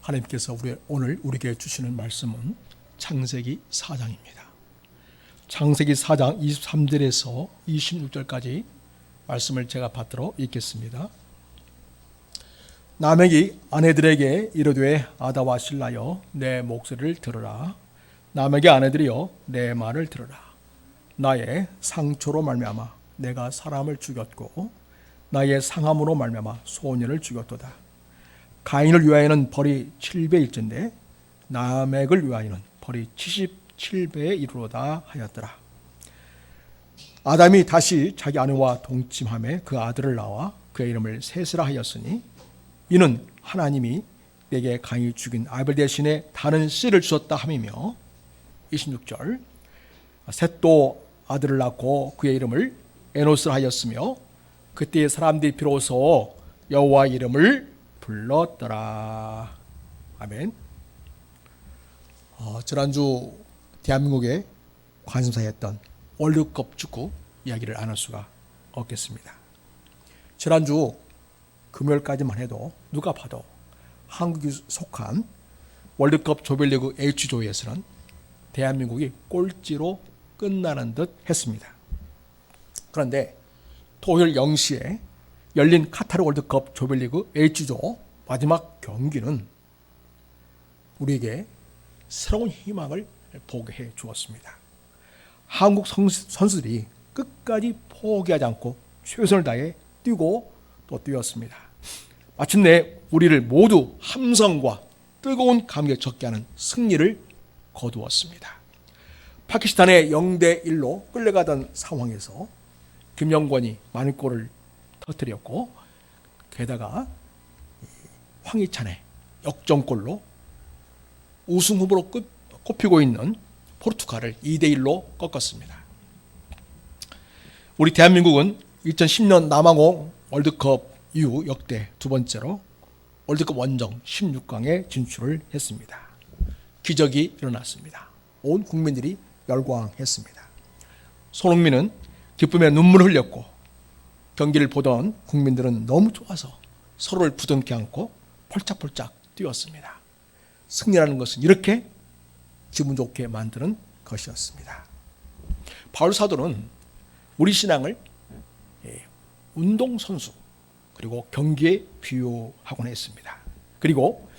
하나님께서 오늘 우리에게 주시는 말씀은 창세기 4장입니다. 창세기 4장 23절에서 26절까지 말씀을 제가 받들어 읽겠습니다. 라멕이 아내들에게 이르되 아다와 실라여 내 목소리를 들으라. 라멕의 아내들이여 내 말을 들으라. 나의 상처로 말미암아 내가 사람을 죽였고 나의 상함으로 말미암아 소년을 죽였도다. 가인을 위하여는 벌이 7배일진데 라멕을 위하여는 벌이 77배에 이르로다 하였더라. 아담이 다시 자기 아내와 동침하며 그 아들을 낳아 그의 이름을 셋이라 하였으니 이는 하나님이 내게 가인이 죽인 아벨 대신에 다른 씨를 주었다 함이며 26절 셋도 아들을 낳고 그의 이름을 에노스라 하였으며 그때 사람들이 비로소 여호와 이름을 불렀더라. 아멘. 지난주 대한민국의 관심사였던 월드컵 축구 이야기를 안 할 수가 없겠습니다. 지난주 금요일까지만 해도 누가 봐도 한국이 속한 월드컵 조별리그 H조에서는 대한민국이 꼴찌로 끝나는 듯 했습니다. 그런데 토요일 0시에 열린 카타르 월드컵 조별리그 H조 마지막 경기는 우리에게 새로운 희망을 보게 해 주었습니다. 한국 선수들이 끝까지 포기하지 않고 최선을 다해 뛰고 또 뛰었습니다. 마침내 우리를 모두 함성과 뜨거운 감격에 적게 하는 승리를 거두었습니다. 파키스탄에 0대1로 끌려가던 상황에서 김영권이 많은 골을 터뜨렸고 게다가 황희찬의 역전골로 우승 후보로 꼽히고 있는 포르투갈을 2대1로 꺾었습니다. 우리 대한민국은 2010년 남아공 월드컵 이후 역대 두 번째로 월드컵 원정 16강에 진출을 했습니다. 기적이 일어났습니다. 온 국민들이 열광했습니다. 손흥민은 기쁨에 눈물을 흘렸고 경기를 보던 국민들은 너무 좋아서 서로를 부둥켜 안고 펄짝펄짝 뛰었습니다. 승리라는 것은 이렇게 기분 좋게 만드는 것이었습니다. 바울 사도는 우리 신앙을 운동선수 그리고 경기에 비유하곤 했습니다. 그리고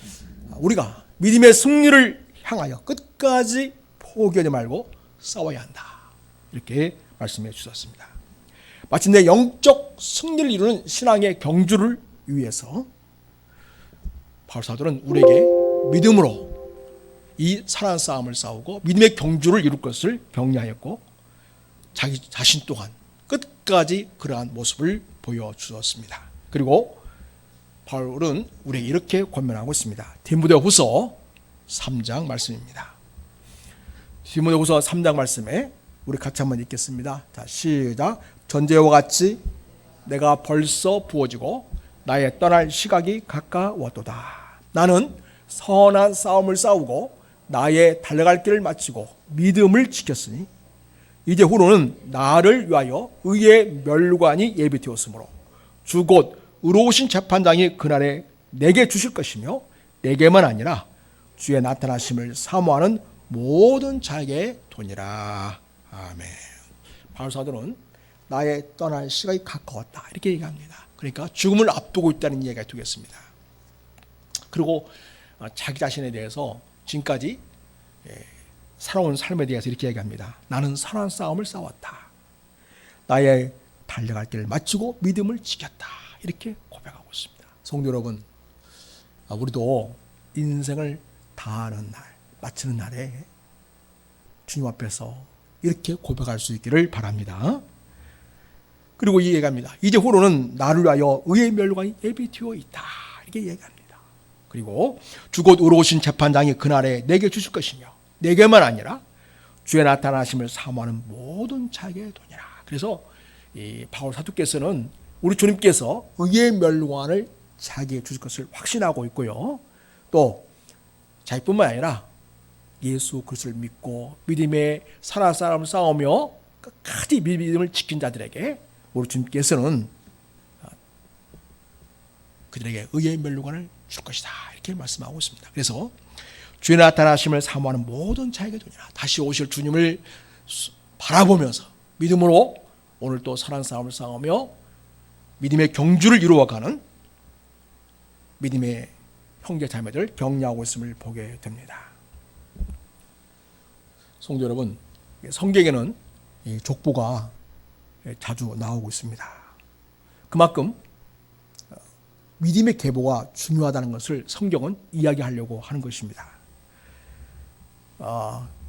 우리가 믿음의 승리를 향하여 끝까지 포기하지 말고 싸워야 한다. 이렇게 말씀해 주셨습니다. 마침내 영적 승리를 이루는 신앙의 경주를 위해서 바울 사도는 우리에게 믿음으로 이 살아난 싸움을 싸우고 믿음의 경주를 이룰 것을 격려하였고 자기 자신 또한 끝까지 그러한 모습을 보여주었습니다. 그리고 바울은 우리에게 이렇게 권면하고 있습니다. 디모데후서 3장 말씀입니다. 디모데후서 3장 말씀에 우리 같이 한번 읽겠습니다. 자, 시작. 전제와 같이 내가 벌써 부어지고 나의 떠날 시각이 가까웠도다. 나는 선한 싸움을 싸우고 나의 달려갈 길을 마치고 믿음을 지켰으니 이제 후로는 나를 위하여 의의 멸관이 예비되었으므로 주 곧 의로우신 재판장이 그날에 내게 주실 것이며 내게만 아니라 주의 나타나심을 사모하는 모든 자에게 도니라. 아멘. 바울 사도는 나의 떠날 시각이 가까웠다 이렇게 얘기합니다. 그러니까 죽음을 앞두고 있다는 이야기가 되겠습니다. 그리고 자기 자신에 대해서 지금까지 살아온 삶에 대해서 이렇게 얘기합니다. 나는 선한 싸움을 싸웠다. 나의 달려갈 길을 마치고 믿음을 지켰다. 이렇게 고백하고 있습니다. 성도 여러분, 우리도 인생을 다하는 날, 마치는 날에 주님 앞에서 이렇게 고백할 수 있기를 바랍니다. 그리고 이 얘기합니다. 이제 후로는 나를 위하여 의의 멸관이 예비되어 있다. 이렇게 얘기합니다. 그리고 주 곧 의로우신 재판장이 그날에 내게 주실 것이며 내게만 아니라 주의 나타나심을 사모하는 모든 자에게 도니라. 그래서 이 바울 사도께서는 우리 주님께서 의의 멸관을 자기에게 주실 것을 확신하고 있고요. 또 자기뿐만 아니라 예수 그리스도를 믿고 믿음의 살아 싸움을 싸우며 끝까지 믿음을 지킨 자들에게 우리 주님께서는 그들에게 의의 멸류관을 줄 것이다. 이렇게 말씀하고 있습니다. 그래서 주의 나타나심을 사모하는 모든 자에게 되니라. 다시 오실 주님을 바라보면서 믿음으로 오늘 또 선한 싸움을 싸우며 믿음의 경주를 이루어가는 믿음의 형제 자매들 격려하고 있음을 보게 됩니다. 성도 여러분, 성경에는 이 족보가 자주 나오고 있습니다. 그만큼 믿음의 계보가 중요하다는 것을 성경은 이야기하려고 하는 것입니다.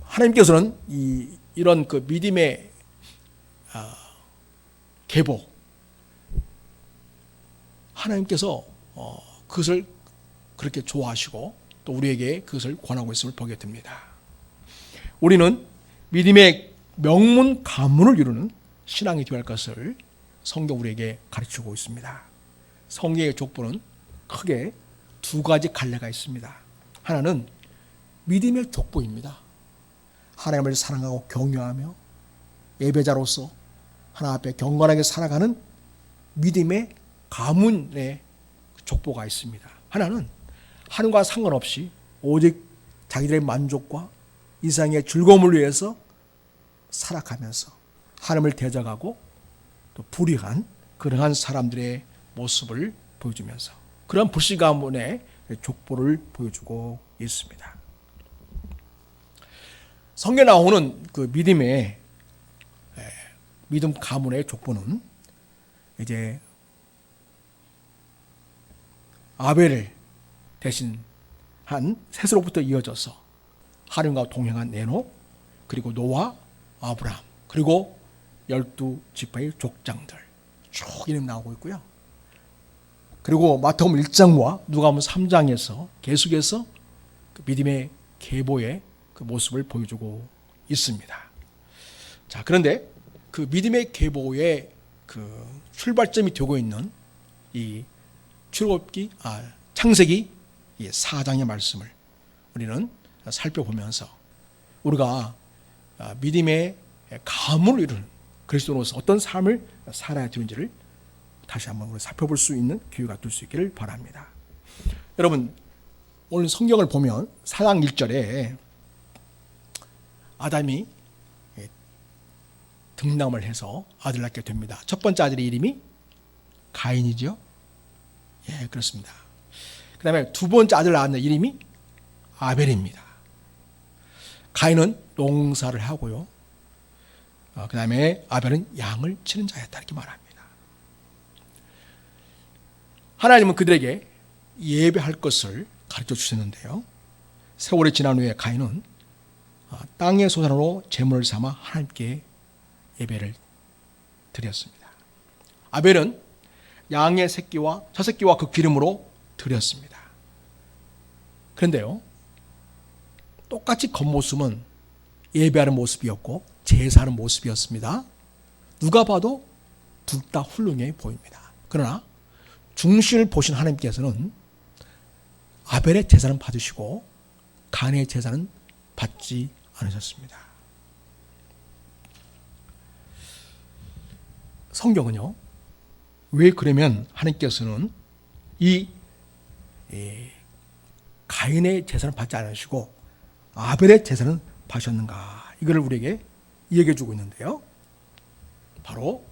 하나님께서는 이런 그 믿음의 계보, 하나님께서 그것을 그렇게 좋아하시고 또 우리에게 그것을 권하고 있음을 보게 됩니다. 우리는 믿음의 명문 가문을 이루는 신앙이 되어야 할 것을 성경 우리에게 가르치고 있습니다. 성경의 족보는 크게 두 가지 갈래가 있습니다. 하나는 믿음의 족보입니다. 하나님을 사랑하고 경외하며 예배자로서 하나님 앞에 경건하게 살아가는 믿음의 가문의 족보가 있습니다. 하나는 하늘과 상관없이 오직 자기들의 만족과 이상의 즐거움을 위해서 살아가면서 하나님을 대적하고 또 불의한 그러한 사람들의 모습을 보여주면서 그런 불씨 가문의 족보를 보여주고 있습니다. 성경에 나오는 그 믿음 가문의 족보는 이제 아벨을 대신한 셋으로부터 이어져서 하나님과 동행한 에녹, 그리고 노아, 아브라함, 그리고 12지파의 족장들 쭉 이름 나오고 있고요. 그리고 마태복음 1장과 누가복음 3장에서 계속해서 그 믿음의 계보의 그 모습을 보여주고 있습니다. 자, 그런데 그 믿음의 계보의 그 출발점이 되고 있는 이 창세기 4장의 말씀을 우리는 살펴보면서 우리가 믿음의 가문을 이루는 그리스도로서 어떤 삶을 살아야 되는지를 다시 한번 우리 살펴볼 수 있는 기회가 될 수 있기를 바랍니다. 여러분, 오늘 성경을 보면 4장 1절에 아담이 등남을 해서 아들 낳게 됩니다. 첫 번째 아들의 이름이 가인이죠. 예, 그렇습니다. 그 다음에 두 번째 아들 낳았는 이름이 아벨입니다. 가인은 농사를 하고요. 그 다음에 아벨은 양을 치는 자였다 이렇게 말합니다. 하나님은 그들에게 예배할 것을 가르쳐 주셨는데요. 세월이 지난 후에 가인은 땅의 소산으로 제물을 삼아 하나님께 예배를 드렸습니다. 아벨은 양의 새끼와 젖새끼와 그 기름으로 드렸습니다. 그런데요, 똑같이 겉모습은 예배하는 모습이었고 제사하는 모습이었습니다. 누가 봐도 둘 다 훌륭해 보입니다. 그러나 중심을 보신 하나님께서는 아벨의 제사는 받으시고 가인의 제사는 받지 않으셨습니다. 성경은요, 왜 그러면 하나님께서는 이 가인의 제사는 받지 않으시고 아벨의 제사는 받으셨는가, 이걸 우리에게 얘기해 주고 있는데요. 바로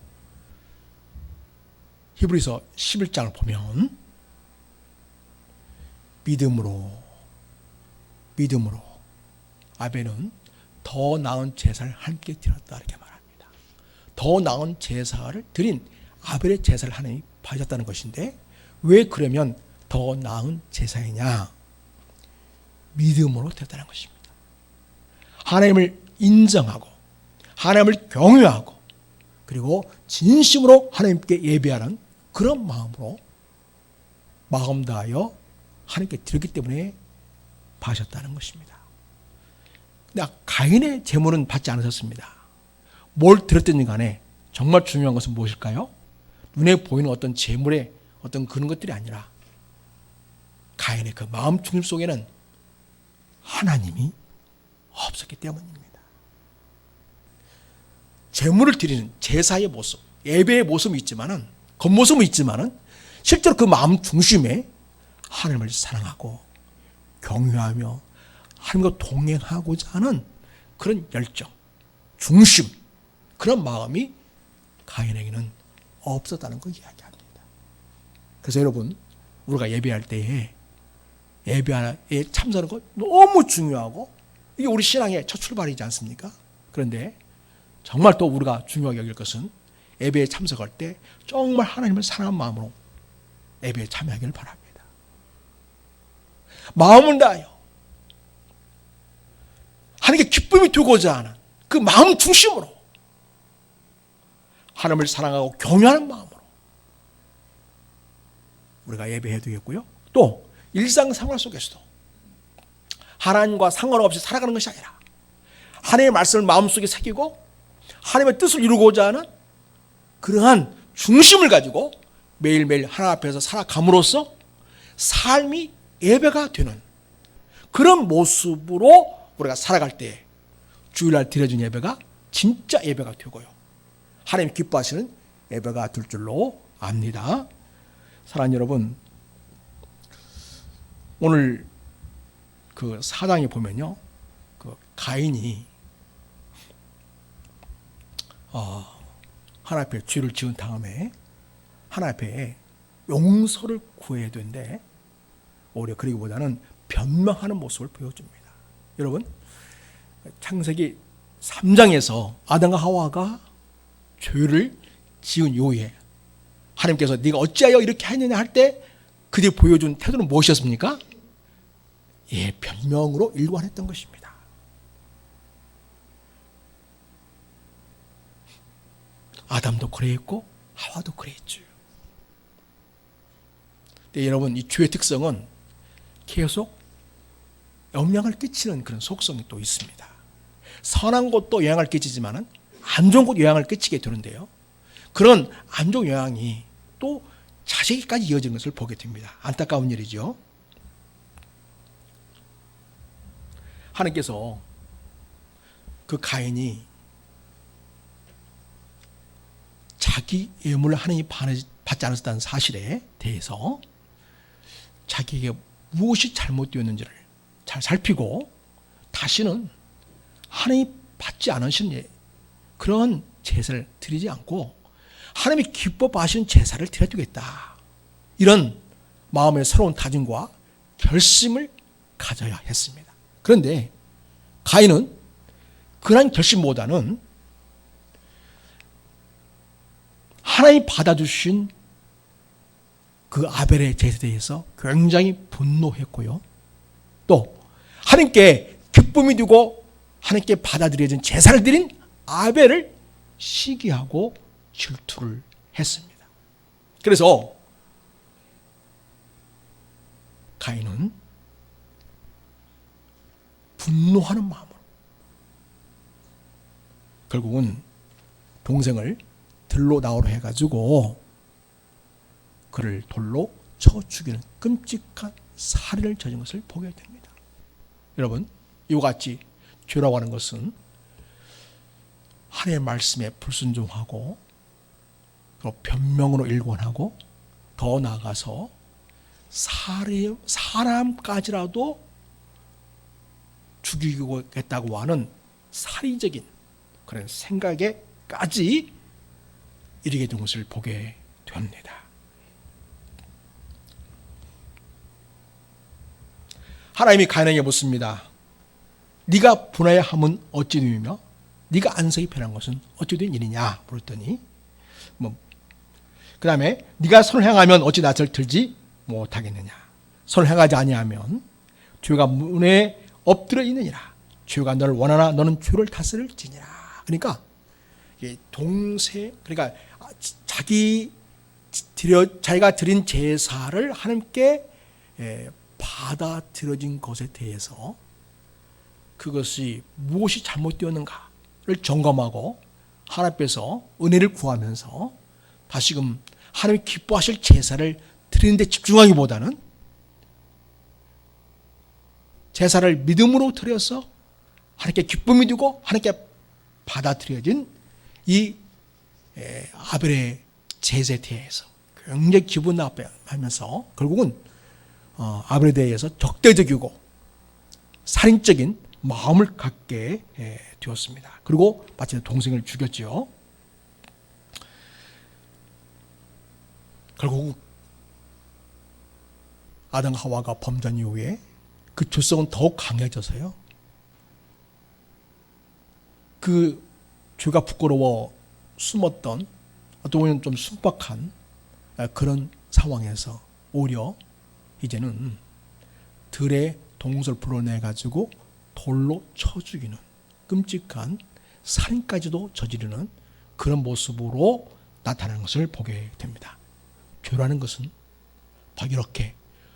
히브리서 11장을 보면 믿음으로 아벨은 더 나은 제사를 함께 드렸다 이렇게 말합니다. 더 나은 제사를 드린 아벨의 제사를 하나님이 받으셨다는 것인데, 왜 그러면 더 나은 제사이냐? 믿음으로 됐다는 것입니다. 하나님을 인정하고 하나님을 경외하고 그리고 진심으로 하나님께 예배하는 그런 마음으로 마음 다하여 하나님께 드렸기 때문에 받으셨다는 것입니다. 근데 가인의 제물은 받지 않으셨습니다. 뭘 드렸든지 간에 정말 중요한 것은 무엇일까요? 눈에 보이는 어떤 제물의 어떤 그런 것들이 아니라 가인의 그 마음 중심 속에는 하나님이 없었기 때문입니다. 제물을 드리는 제사의 모습, 예배의 모습이 있지만은, 겉모습은 있지만은 실제로 그 마음 중심에 하나님을 사랑하고 경외하며 하나님과 동행하고자 하는 그런 열정, 중심, 그런 마음이 가인에게는 없었다는 걸 이야기합니다. 그래서 여러분, 우리가 예배할 때에 예배에 참석하는 것 너무 중요하고 이게 우리 신앙의 첫 출발이지 않습니까? 그런데 정말 또 우리가 중요하게 여길 것은 예배에 참석할 때 정말 하나님을 사랑하는 마음으로 예배에 참여하기를 바랍니다. 마음을 다하여 하나님께 기쁨이 되고자 하는 그 마음 중심으로 하나님을 사랑하고 경외하는 마음으로 우리가 예배해야 되겠고요. 또 일상생활 속에서도 하나님과 상관없이 살아가는 것이 아니라 하나님의 말씀을 마음속에 새기고 하나님의 뜻을 이루고자 하는 그러한 중심을 가지고 매일매일 하나님 앞에서 살아감으로써 삶이 예배가 되는 그런 모습으로 우리가 살아갈 때 주일날 드려진 예배가 진짜 예배가 되고요. 하나님 기뻐하시는 예배가 될 줄로 압니다. 사랑하는 여러분, 오늘 그 사장에 보면요, 그 가인이 하나님 앞에 죄를 지은 다음에 하나님 앞에 용서를 구해야 되는데 오히려 그러기보다는 변명하는 모습을 보여줍니다. 여러분, 창세기 3장에서 아담과 하와가 죄를 지은 이후에 하나님께서 네가 어찌하여 이렇게 했느냐 할 때 그들이 보여준 태도는 무엇이었습니까? 예, 변명으로 일관했던 것입니다. 아담도 그랬고 하와도 그랬죠. 근데 여러분, 이 죄의 특성은 계속 영향을 끼치는 그런 속성이 또 있습니다. 선한 것도 영향을 끼치지만 안 좋은 것도 영향을 끼치게 되는데요. 그런 안 좋은 영향이 또 자식에게까지 이어지는 것을 보게 됩니다. 안타까운 일이죠. 하나님께서 그 가인이 자기 예물을 하나님이 받지 않았다는 사실에 대해서 자기에게 무엇이 잘못되었는지를 잘 살피고 다시는 하나님이 받지 않으신 그런 제사를 드리지 않고 하나님이 기뻐하시는 제사를 드려주겠다. 이런 마음의 새로운 다짐과 결심을 가져야 했습니다. 그런데 가인은 그런 결심보다는 하나님이 받아주신 그 아벨의 제사에 대해서 굉장히 분노했고요. 또 하나님께 기쁨이 되고 하나님께 받아들여진 제사를 드린 아벨을 시기하고 질투를 했습니다. 그래서 가인은 분노하는 마음으로 결국은 동생을 들로 나오라 해가지고 그를 돌로 쳐 죽이는 끔찍한 살인을 저진 것을 보게 됩니다. 여러분, 이와 같이 죄라고 하는 것은 하나님의 말씀에 불순종하고 또 변명으로 일관하고 더 나아가서 사람까지라도 죽이겠다고 하는 살인적인 그런 생각에까지 이르게 된 것을 보게 됩니다. 하나님이 가인에게 묻습니다. 네가 분하여 함은 어찌 되며 네가 안색이 변한 것은 어찌 된 일이냐 물었더니 그 다음에 네가 선을 행하면 어찌 낯을 들지 못하겠느냐. 선을 행하지 아니하면 죄가 문에 엎드려 있느니라. 죄가 너를 원하나 너는 죄를 다스릴지니라. 그러니까 그러니까 자기가 드린 제사를 하나님께 받아들여진 것에 대해서 그것이 무엇이 잘못되었는가를 점검하고 하나님 앞에서 은혜를 구하면서 다시금 하나님이 기뻐하실 제사를 드리는 데 집중하기보다는 제사를 믿음으로 드려서 하나님께 기쁨이 되고 하나님께 받아들여진 이 아벨의 제사에 대해서 굉장히 기분 나빠하면서 결국은 아벨에 대해서 적대적이고 살인적인 마음을 갖게 되었습니다. 그리고 마침내 동생을 죽였죠. 결국 아담 하와가 범죄한 이후에 그 죄성은 더욱 강해져서요. 그 죄가 부끄러워 숨었던 어떤 보면 좀 순박한 그런 상황에서 오히려 이제는 들의 동물을 불러내가지고 돌로 쳐 죽이는 끔찍한 살인까지도 저지르는 그런 모습으로 나타나는 것을 보게 됩니다. 죄라는 것은 바로 이렇게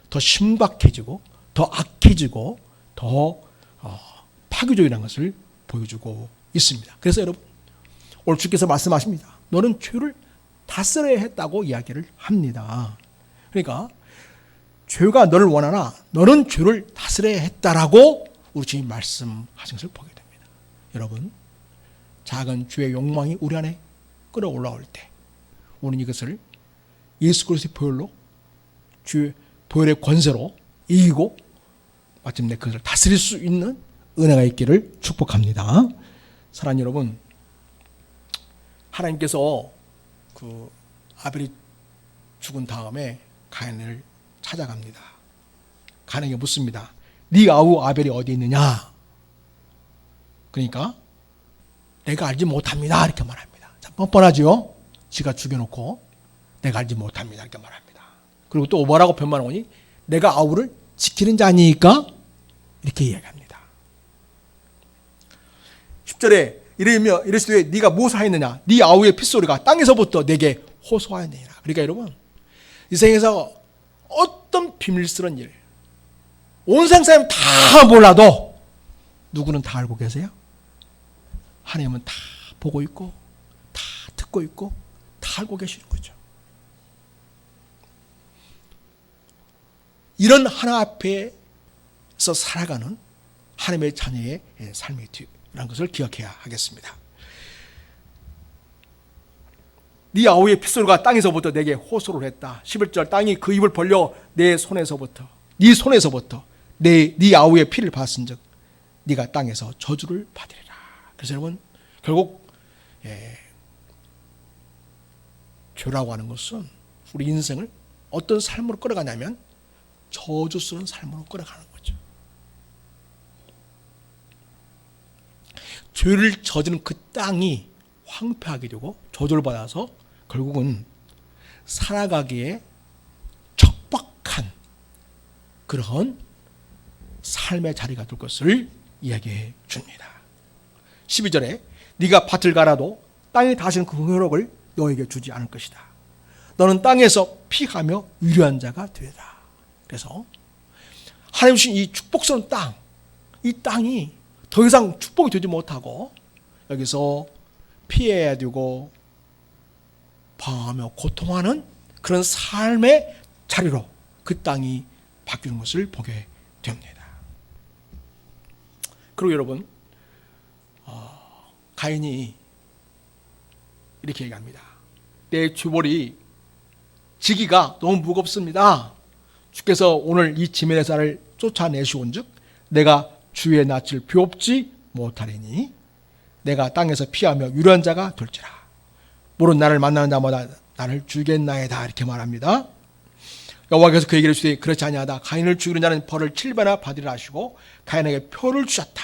더 신박해지고 더 악해지고 더 파괴적이라는 것을 보여주고 있습니다. 그래서 여러분 오늘 주께서 말씀하십니다. 너는 죄를 다스려야 했다고 이야기를 합니다. 그러니까 죄가 너를 원하나 너는 죄를 다스려야 했다라고 우리 주님 말씀하신 것을 보게 됩니다. 여러분 작은 죄의 욕망이 우리 안에 끌어올라올 때 우리는 이것을 예수 그리스도의 보혈로 주의 보혈의 권세로 이기고 마침내 그것을 다스릴 수 있는 은혜가 있기를 축복합니다. 사랑하는 여러분, 하나님께서 그 아벨이 죽은 다음에 가인을 찾아갑니다. 가인에게 묻습니다. 네 아우 아벨이 어디 있느냐? 그러니까 내가 알지 못합니다 이렇게 말합니다. 참 뻔뻔하죠. 지가 죽여놓고 내가 알지 못합니다 이렇게 말합니다. 그리고 또 뭐라고 변명하니? 내가 아우를 지키는 자니까 이렇게 이야기합니다. 10절에 이르시되 네가 무엇을 하였느냐? 네 아우의 핏소리가 땅에서부터 내게 호소하였느니라. 그러니까 여러분 이 세상에서 어떤 비밀스러운 일, 온 세상 사람 다 몰라도 누구는 다 알고 계세요? 하나님은 다 보고 있고 다 듣고 있고 다 알고 계시는 거죠. 이런 하나 앞에서 살아가는 하나님의 자녀의 삶이라는 것을 기억해야 하겠습니다. 네 아우의 핏소리가 땅에서부터 내게 호소를 했다. 11절 땅이 그 입을 벌려 내 손에서부터 네 손에서부터 네 아우의 피를 봤은즉 네가 땅에서 저주를 받으리라. 그래서 여러분 결국 죄라고 하는 것은 우리 인생을 어떤 삶으로 끌어가냐면 저주스러운 삶으로 끌어가는 거죠. 죄를 저지른 그 땅이 황폐하게 되고 저주를 받아서 결국은 살아가기에 척박한 그런 삶의 자리가 될 것을 이야기해 줍니다. 12절에 네가 밭을 갈아도 땅에 다시는 그 효력을 너에게 주지 않을 것이다. 너는 땅에서 피하며 유려한 자가 되리라. 그래서 하나님 주신 이 축복스러운 땅, 이 땅이 더 이상 축복이 되지 못하고 여기서 피해야 되고 방황하며 고통하는 그런 삶의 자리로 그 땅이 바뀌는 것을 보게 됩니다. 그리고 여러분 가인이 이렇게 얘기합니다. 내 죄벌이 지기가 너무 무겁습니다. 주께서 오늘 이 지면의 쌀을 쫓아내시온즉 내가 주의 낯을 비옵지 못하리니 내가 땅에서 피하며 유려한 자가 될지라. 모든 나를 만나는 자마다 나를 죽겠나이다 이렇게 말합니다. 여호와께서 그에게 이르시되 그렇지 아니하다. 가인을 죽이는 자는 벌을 7배나 받으리라 하시고 가인에게 표를 주셨다.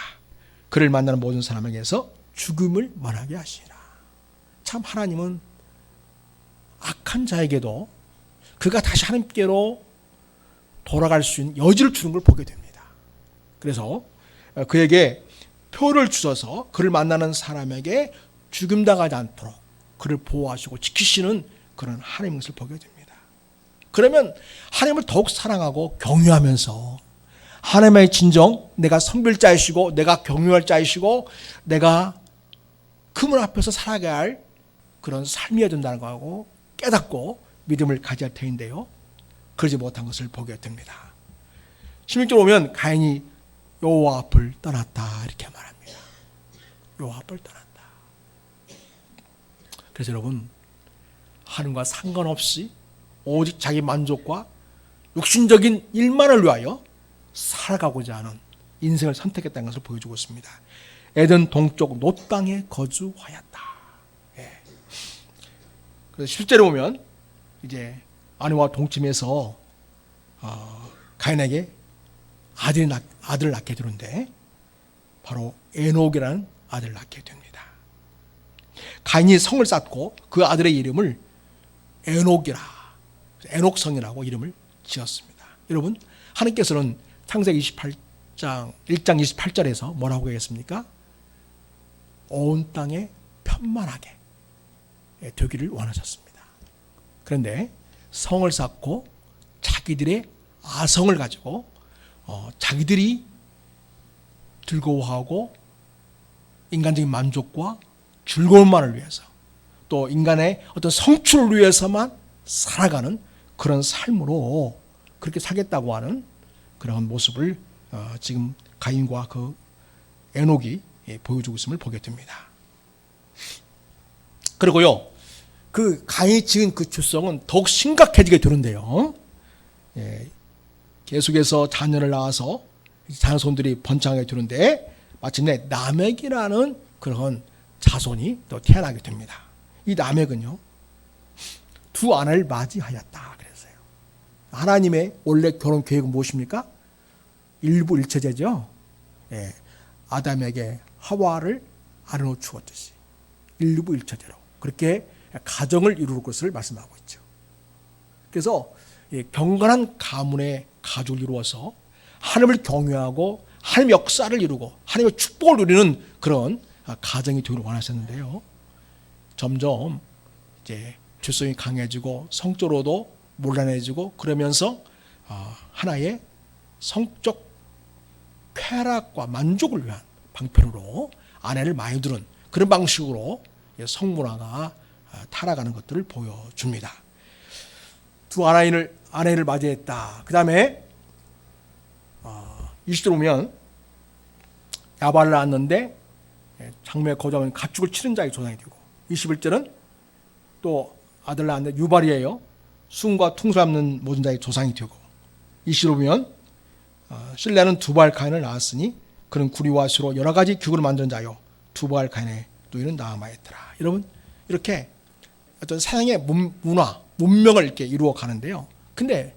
그를 만나는 모든 사람에게서 죽음을 면하게 하시니라. 참 하나님은 악한 자에게도 그가 다시 하나님께로 돌아갈 수 있는 여지를 주는 걸 보게 됩니다. 그래서 그에게 표를 주셔서 그를 만나는 사람에게 죽임당하지 않도록 그를 보호하시고 지키시는 그런 하나님의 것을 보게 됩니다. 그러면 하나님을 더욱 사랑하고 경유하면서 하나님의 진정 내가 섬길 자이시고 내가 경유할 자이시고 내가 그분 앞에서 살아가야 할 그런 삶이어야 된다는 거하고 깨닫고 믿음을 가져야 할 터인데요. 그러지 못한 것을 보게 됩니다. 16절 오면 가인이 여호와 앞을 떠났다 이렇게 말합니다. 여호와 앞을 떠났다. 그래서 여러분 하나님과 상관없이 오직 자기 만족과 육신적인 일만을 위하여 살아가고자 하는 인생을 선택했다는 것을 보여주고 있습니다. 에덴 동쪽 놋 땅에 거주하였다. 예. 그래서 실제로 보면 이제 아내와 동침해서 가인에게 아들을 낳게 되는데 바로 에녹이라는 아들을 낳게 됩니다. 가인이 성을 쌓고 그 아들의 이름을 에녹이라, 에녹성이라고 이름을 지었습니다. 여러분, 하나님께서는 창세기 1장 28절에서 뭐라고 하겠습니까? 온 땅에 편만하게 되기를 원하셨습니다. 그런데 성을 쌓고 자기들의 아성을 가지고 자기들이 즐거워하고 인간적인 만족과 즐거움만을 위해서 또 인간의 어떤 성취를 위해서만 살아가는 그런 삶으로 그렇게 살겠다고 하는 그런 모습을 지금 가인과 그 에녹이 보여주고 있음을 보게 됩니다. 그리고요, 그 가인이 지은 그 추성은 더욱 심각해지게 되는데요. 계속해서 자녀를 낳아서 자손들이 번창하게 되는데 마침내 라멕이라는 그런 자손이 또 태어나게 됩니다. 이 라멕은요, 두 아내를 맞이하였다 그랬어요. 하나님의 원래 결혼 계획은 무엇입니까? 일부일처제죠. 아담에게 하와를 아내로 주었듯이 일부일처제로 그렇게 가정을 이룰 것을 말씀하고 있죠. 그래서 경건한 가문의 가족을 이루어서 하나님을 경외하고 하나님의 역사를 이루고 하나님의 축복을 누리는 그런 가정이 되기를 원하셨는데요. 점점 이제 죄성이 강해지고 성적으로도 몰란해지고 그러면서 하나의 성적 쾌락과 만족을 위한 방편으로 아내를 많이 두는 그런 방식으로 성문화가 타락하는 것들을 보여줍니다. 두 아내를 맞이했다. 그 다음에 20절 보면 야발을 낳았는데 장래 거주하면 가축을 치는 자의 조상이 되고 21절은 또 아들 낳았는데 유발이에요. 순과 퉁소 잡는 모든 자의 조상이 되고 20절 보면 실레는 두발 가인을 낳았으니 그는 구리와 수로 여러 가지 기구를 만드는 자요 두발 가인의 누이는 나아마였더라. 여러분, 이렇게 어떤 사양의 문화, 문명을 이렇게 이루어 가는데요. 근데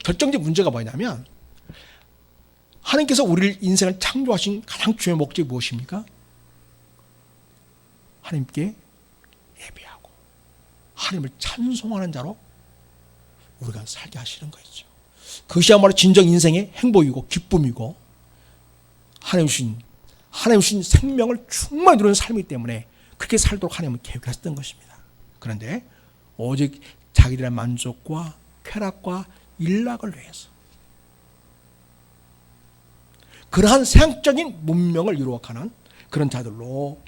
결정적 문제가 뭐냐면 하나님께서 우리를 인생을 창조하신 가장 중요한 목적이 무엇입니까? 하나님께 예배하고 하나님을 찬송하는 자로 우리가 살게 하시는 것이죠. 그것이야말로 진정 인생의 행복이고 기쁨이고 하나님 주신 생명을 충만히 누리는 삶이기 때문에 그렇게 살도록 하나님은 계획하셨던 것입니다. 그런데 오직 자기들의 만족과 쾌락과 일락을 위해서 그러한 세상적인 문명을 이루어가는 그런 자들로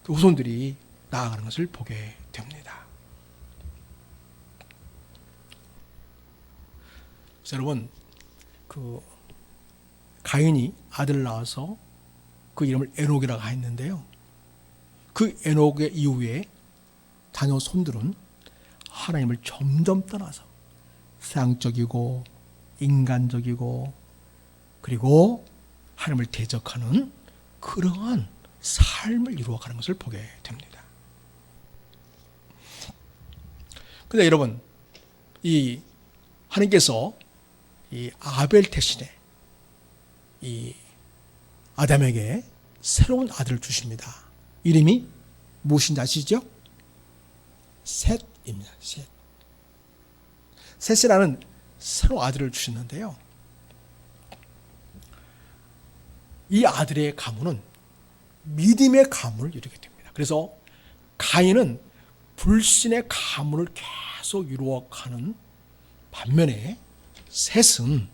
그 후손들이 나아가는 것을 보게 됩니다. 그래서 여러분, 그 가인이 아들을 낳아서 그 이름을 에녹이라고 했는데요. 그 에녹의 이후에 자녀 손들은 하나님을 점점 떠나서 세상적이고 인간적이고 그리고 하나님을 대적하는 그러한 삶을 이루어가는 것을 보게 됩니다. 그런데 여러분, 이 하나님께서 이 아벨 대신에 이 아담에게 새로운 아들을 주십니다. 이름이 무엇인지 아시죠? 셋입니다. 셋. 셋이라는 새로운 아들을 주셨는데요. 이 아들의 가문은 믿음의 가문을 이루게 됩니다. 그래서 가인은 불신의 가문을 계속 이루어가는 반면에 셋은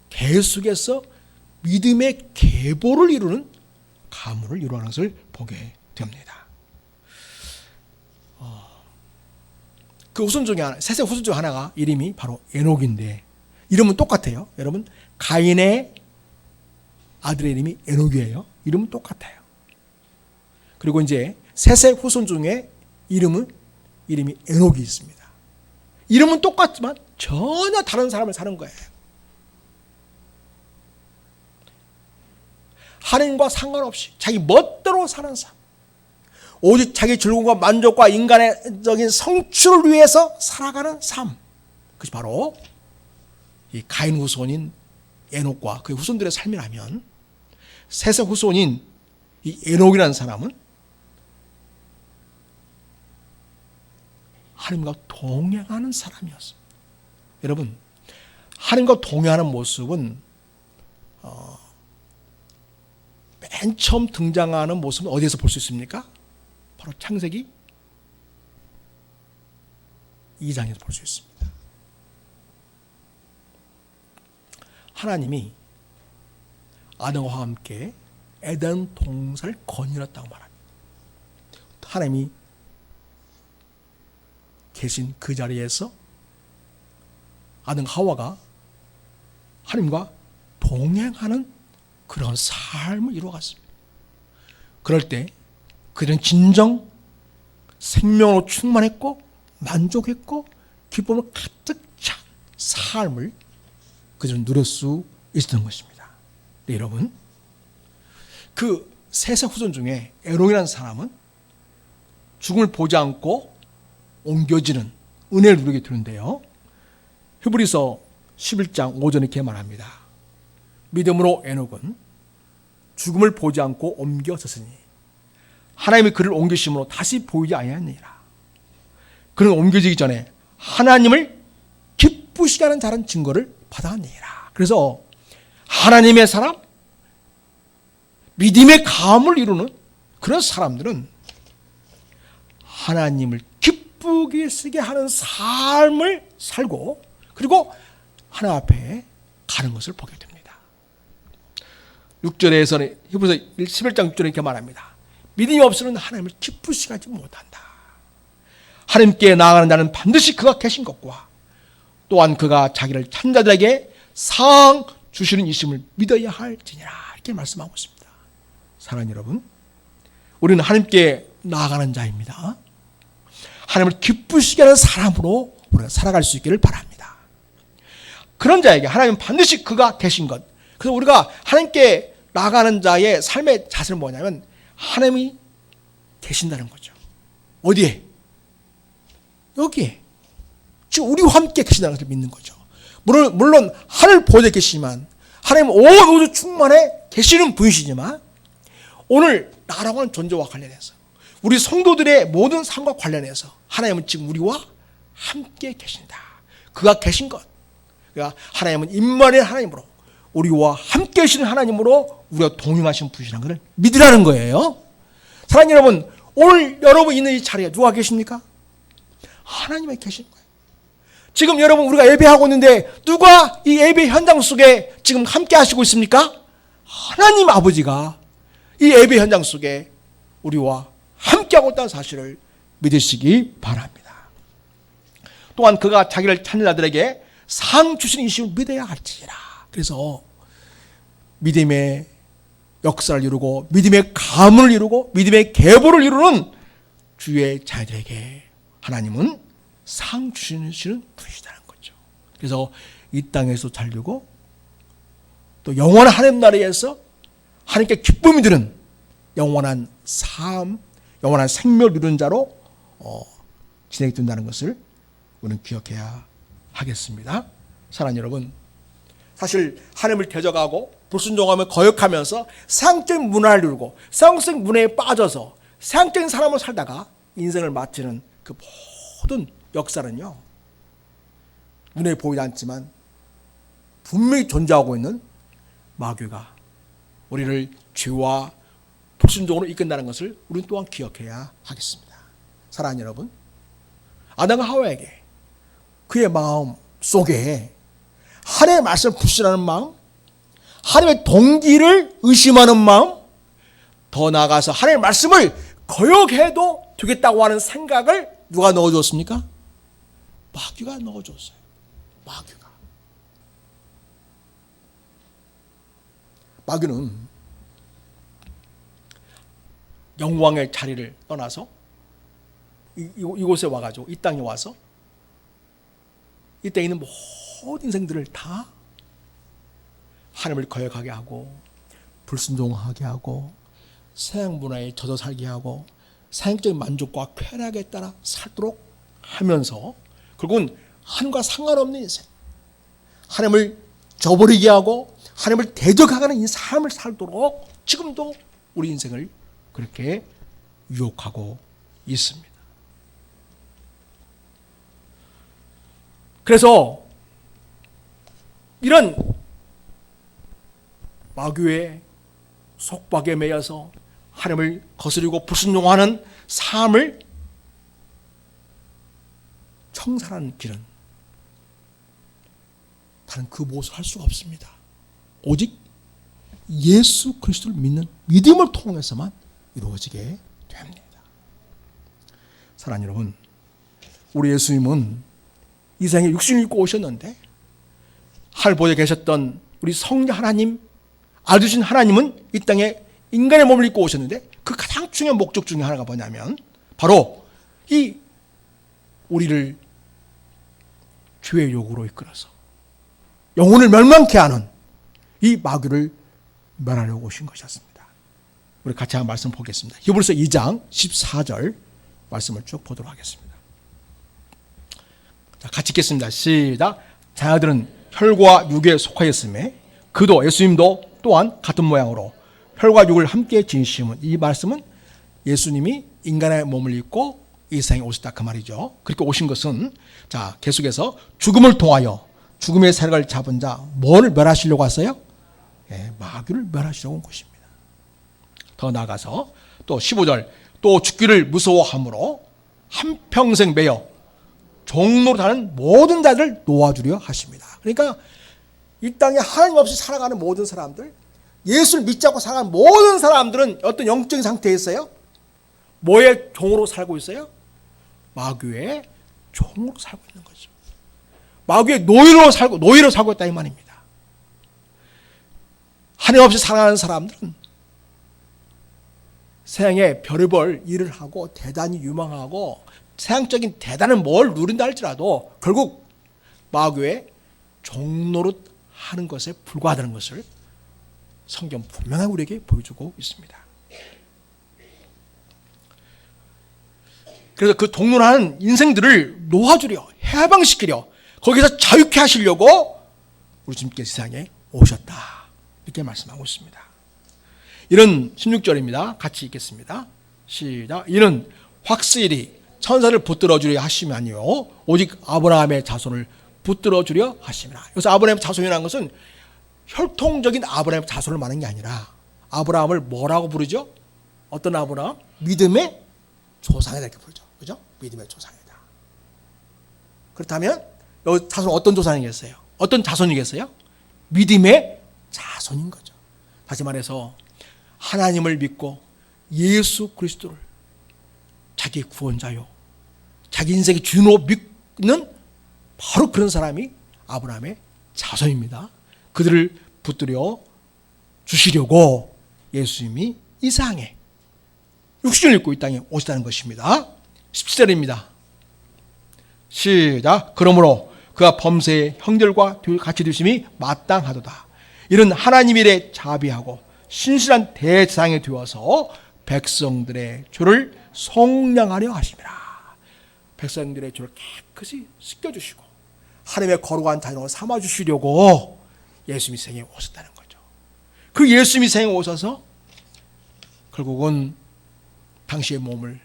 계속해서 믿음의 계보를 이루는 가문을 이루어가는 것을 보게 됩니다. 그 후손 중에 하나, 셋의 후손 중 하나가 이름이 바로 에녹인데 이름은 똑같아요. 여러분, 가인의 아들의 이름이 에녹이에요. 이름은 똑같아요. 그리고 이제 셋의 후손 중에 이름은 이름이 에녹이 있습니다. 이름은 똑같지만 전혀 다른 삶을 사는 거예요. 하나님과 상관없이 자기 멋대로 사는 삶, 오직 자기 즐거움과 만족과 인간적인 성취를 위해서 살아가는 삶, 그것이 바로 이 가인 후손인 에녹과 그의 후손들의 삶이라면, 셋의 후손인 이 에녹이라는 사람은 하나님과 동행하는 사람이었습니다. 여러분, 하나님과 동행하는 모습은 맨 처음 등장하는 모습은 어디에서 볼 수 있습니까? 바로 창세기 2장에서 볼 수 있습니다. 하나님이 아담과 함께 에덴 동산을 거닐었다고 말합니다. 하나님이 계신 그 자리에서 아담과 하와가 하나님과 동행하는 그런 삶을 이루어갔습니다. 그럴 때 그들은 진정 생명으로 충만했고 만족했고 기쁨을 가득 찬 삶을 그들은 누릴 수 있었던 것입니다. 네, 여러분, 그 셋의 후손 중에 에녹이라는 사람은 죽음을 보지 않고 옮겨지는 은혜를 누리게 되는데요, 히브리서 11장 5절에 이렇게 말합니다. 믿음으로 에녹은 죽음을 보지 않고 옮겨졌으니 하나님이 그를 옮기심으로 다시 보이지 아니하니라. 그는 옮겨지기 전에 하나님을 기쁘시게 하는 자라는 증거를 받아내라. 그래서 하나님의 사람, 믿음의 감을 이루는 그런 사람들은 하나님을 기쁘게 쓰게 하는 삶을 살고, 그리고 하나님 앞에 가는 것을 보게 됩니다. 6절에서는 히브리서 11장 6절에 이렇게 말합니다. 믿음이 없으면 하나님을 기쁘시게 하지 못한다. 하나님께 나아가는 자는 반드시 그가 계신 것과 또한 그가 자기를 찾는 자들에게 상 주시는 이심을 믿어야 할지니라, 이렇게 말씀하고 있습니다. 사랑하는 여러분, 우리는 하나님께 나아가는 자입니다. 하나님을 기쁘시게 하는 사람으로 우리가 살아갈 수 있기를 바랍니다. 그런 자에게 하나님은 반드시 그가 계신 것, 그래서 우리가 하나님께 나아가는 자의 삶의 자세는 뭐냐면 하나님이 계신다는 거죠. 어디에? 여기에. 지금 우리와 함께 계신다는 것을 믿는 거죠. 물론 하늘 보좌에 계시지만 하나님은 온 우주 충만해 계시는 분이시지만, 오늘 나라고 하는 존재와 관련해서 우리 성도들의 모든 삶과 관련해서 하나님은 지금 우리와 함께 계신다. 그가 계신 것, 그러니까 하나님은 임마누엘 하나님으로 우리와 함께 계시는 하나님으로 우리가 동행하신 분이라는 것을 믿으라는 거예요. 사랑하는 여러분, 오늘 여러분 있는 이 자리에 누가 계십니까? 하나님이 계신 거예요. 지금 여러분 우리가 예배하고 있는데 누가 이 예배 현장 속에 지금 함께 하시고 있습니까? 하나님 아버지가 이 예배 현장 속에 우리와 함께하고 있다는 사실을 믿으시기 바랍니다. 또한 그가 자기를 찾는 자들에게 상 주시는 이심을 믿어야 할지라. 그래서 믿음의 역사를 이루고 믿음의 가문을 이루고 믿음의 계보를 이루는 주의 자들에게 하나님은 상 주시는 분이시다는 거죠. 그래서 이 땅에서 살려고 또 영원한 하나님 나라에서 하나님께 기쁨이 드는 영원한 삶, 영원한 생명을 누리는 자로 진행이 된다는 것을 우리는 기억해야 하겠습니다. 사랑하는 여러분, 사실 하나님을 대적하고 불순종하며 거역하면서 세상적인 문화를 누리고 세상적 문화에 빠져서 세상적인 사람으로 살다가 인생을 마치는 그 모든 역사는요, 눈에 보이지 않지만 분명히 존재하고 있는 마귀가 우리를 죄와 불순종으로 이끈다는 것을 우리는 또한 기억해야 하겠습니다. 사랑하는 여러분, 아담과 하와에게 그의 마음 속에 하나님의 말씀을 불신하는 마음, 하나님의 동기를 의심하는 마음, 더 나아가서 하나님의 말씀을 거역해도 되겠다고 하는 생각을 누가 넣어줬습니까? 마귀가 넣어줬어요. 마귀는 영광의 자리를 떠나서 이곳에 와가지고 이 땅에 와서 이 땅에 있는 모든 인생들을 다 하나님을 거역하게 하고 불순종하게 하고 세상 문화에 젖어 살게 하고 사행적인 만족과 쾌락에 따라 살도록 하면서 결국은 하나님과 상관없는 인생, 하나님을 저버리게 하고 하나님을 대적하는 이 삶을 살도록 지금도 우리 인생을 그렇게 유혹하고 있습니다. 그래서 이런 마귀의 속박에 매여서 하나님을 거스르고 불순종하는 삶을 청산하는 길은 다른 그 무엇을 할 수가 없습니다. 오직 예수 그리스도를 믿는 믿음을 통해서만 이루어지게 됩니다. 사랑하는 여러분, 우리 예수님은 이 세상에 육신을 입고 오셨는데 하늘 보좌에 계셨던 우리 성령 하나님, 알주신 하나님은 이 땅에 인간의 몸을 입고 오셨는데 그 가장 중요한 목적 중에 하나가 뭐냐면 바로 이 우리를 죄의 욕으로 이끌어서 영혼을 멸망케 하는 이 마귀를 멸하려고 오신 것이었습니다. 우리 같이 한번 말씀 보겠습니다. 히브리서 2장 14절 말씀을 쭉 보도록 하겠습니다. 자, 같이 읽겠습니다. 시작. 자녀들은 혈과 육에 속하였음에 그도 예수님도 또한 같은 모양으로 혈과 육을 함께 지니심은, 이 말씀은 예수님이 인간의 몸을 입고 이 세상에 오셨다 그 말이죠. 그렇게 오신 것은 자 계속해서 죽음을 통하여 죽음의 세력을 잡은 자 뭐를 멸하시려고 왔어요? 마귀를 멸하시려고 온 것입니다. 더 나아가서 또 15절 또 죽기를 무서워함으로 한평생 매여 종노릇하는 모든 자들을 놓아주려 하십니다. 그러니까 이 땅에 하나님 없이 살아가는 모든 사람들, 예수를 믿지 않고 살아가는 모든 사람들은 어떤 영적인 상태에 있어요? 뭐의 종으로 살고 있어요? 마귀의 종으로 살고 있는 거죠. 마귀의 노예로 살고 있다 이 말입니다. 하나님 없이 살아가는 사람들은 세상에 별의별 일을 하고 대단히 유망하고 세상적인 대단한 뭘 누린다 할지라도 결국 마귀의 종노릇 하는 것에 불과하다는 것을 성경 분명하게 우리에게 보여주고 있습니다. 그래서 그 동론하는 인생들을 놓아주려, 해방시키려, 거기서 자유케 하시려고 우리 주님께서 세상에 오셨다, 이렇게 말씀하고 있습니다. 이는 16절입니다. 같이 읽겠습니다. 시작. 이는 확실히 천사를 붙들어 주려 하심이 아니요 오직 아브라함의 자손을 붙들어 주려 하심이라. 여기서 아브라함의 자손이라는 것은 혈통적인 아브라함의 자손을 말하는 게 아니라 아브라함을 뭐라고 부르죠? 어떤 아브라함? 믿음의 조상이다 이렇게 부르죠. 그죠? 믿음의 조상이다. 그렇다면 여기 자손은 어떤 조상이겠어요? 어떤 자손이겠어요? 믿음의 자손인 거죠. 다시 말해서 하나님을 믿고 예수 그리스도를 자기 구원자요, 자기 인생의 주인으로 믿는 바로 그런 사람이 아브라함의 자손입니다. 그들을 붙들어 주시려고 예수님이 이 세상에 육신을 입고 이 땅에 오시다는 것입니다. 17절입니다. 시작. 그러므로 그가 범죄의 형들과 같이 두심이 마땅하도다. 이는 하나님 일에 자비하고 신실한 대제사장이 되어서 백성들의 죄를 속량하려 하심이라. 백성들의 죄를 깨끗이 씻겨주시고 하나님의 거룩한 자녀로 삼아주시려고 예수님이 세상에 오셨다는 거죠. 그 예수님이 세상에 오셔서 결국은 당시의 몸을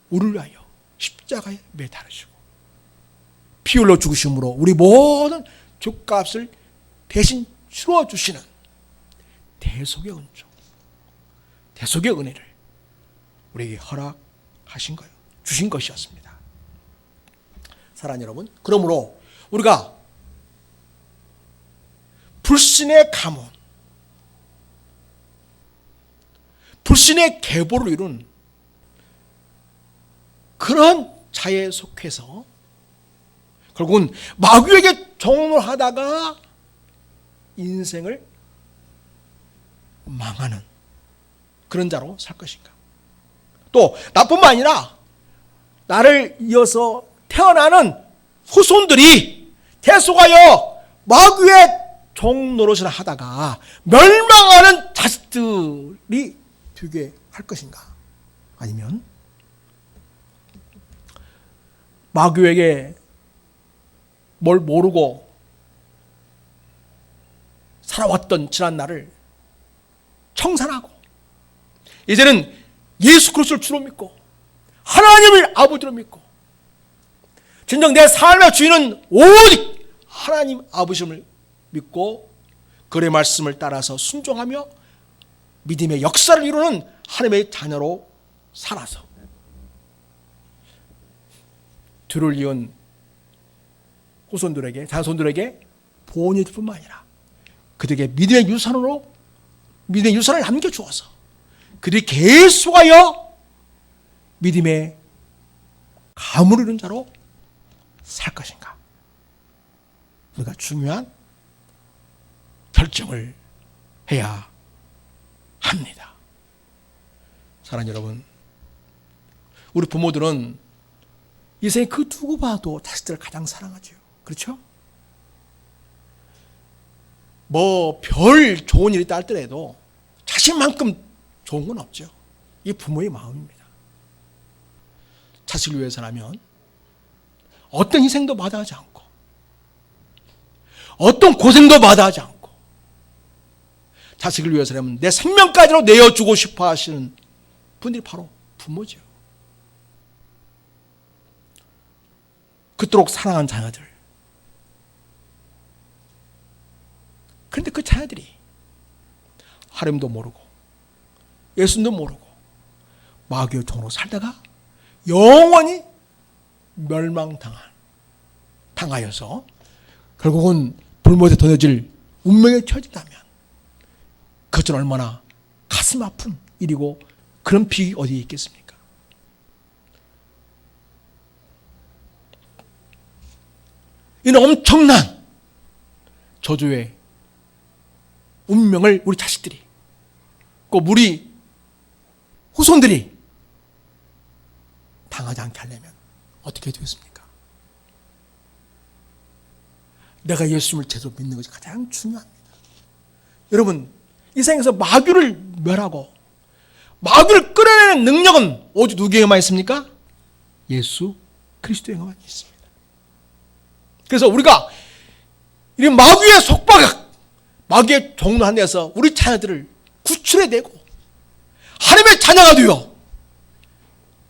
우리를 위하여 십자가에 매달으시고 피 흘려 죽으심으로 우리 모든 죄값을 대신 치러 주시는 대속의 은총, 대속의 은혜를 우리에게 허락하신 거예요. 주신 것이었습니다. 사랑하는 여러분, 그러므로 우리가 불신의 가문, 불신의 계보를 이룬 그런 자에 속해서 결국은 마귀에게 종을 하다가 인생을 망하는 그런 자로 살 것인가? 또 나뿐만 아니라 나를 이어서 태어나는 후손들이 대속하여 마귀의 종노릇을 하다가 멸망하는 자식들이 되게 할 것인가? 아니면 마귀에게 뭘 모르고 살아왔던 지난 날을 청산하고 이제는 예수 그리스도를 주로 믿고 하나님을 아버지로 믿고 진정 내 삶의 주인은 오직 하나님 아버지를 믿고 그의 말씀을 따라서 순종하며 믿음의 역사를 이루는 하나님의 자녀로 살아서 뒤를 이은 후손들에게 자손들에게 보온이 될 뿐만 아니라 그들에게 믿음의 유산을 남겨주어서 그들이 계속하여 믿음의 가문을 이룬 자로 살 것인가? 우리가 중요한 결정을 해야 합니다. 사랑하는 여러분, 우리 부모들은 이 세상에 그 두고 봐도 자식들을 가장 사랑하죠. 그렇죠? 뭐 별 좋은 일이 있다 할더라도 자식만큼 좋은 건 없죠. 이 부모의 마음입니다. 자식을 위해서라면 어떤 희생도 마다하지 않고 어떤 고생도 마다하지 않고 자식을 위해서라면 내 생명까지도 내어주고 싶어 하시는 분들이 바로 부모죠. 그토록 사랑한 자녀들. 그런데 그 자녀들이 하나님도 모르고 예수님도 모르고 마귀의 종으로 살다가 영원히 당하여서 결국은 불못에 던져질 운명에 처해진다면 그것은 얼마나 가슴 아픈 일이고 그런 비극이 어디에 있겠습니까? 이는 엄청난 저주의 운명을 우리 자식들이 꼭 우리 후손들이 당하지 않게 하려면 어떻게 되겠습니까? 내가 예수님을 제대로 믿는 것이 가장 중요합니다. 여러분, 이 세상에서 마귀를 멸하고 마귀를 끌어내는 능력은 오직 누구에게만 있습니까? 예수 그리스도에게만 있습니다. 그래서 우리가 이 마귀의 속박, 마귀의 종로한 데서 우리 자녀들을 구출해내고 하나님의 자녀가 되어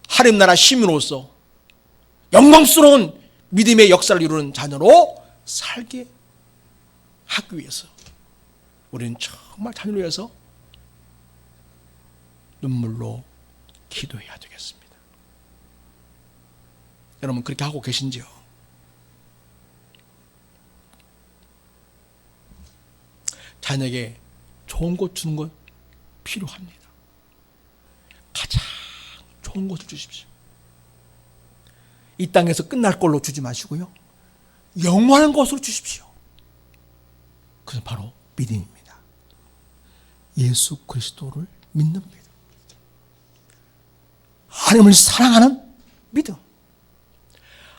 하나님 나라 시민으로서 영광스러운 믿음의 역사를 이루는 자녀로 살게 하기 위해서 우리는 정말 자녀를 위해서 눈물로 기도해야 되겠습니다. 여러분 그렇게 하고 계신지요? 자녀에게 좋은 것 주는 것 필요합니다. 가장 좋은 것을 주십시오. 이 땅에서 끝날 걸로 주지 마시고요. 영원한 것으로 주십시오. 그것은 바로 믿음입니다. 예수 그리스도를 믿는 믿음. 하나님을 사랑하는 믿음.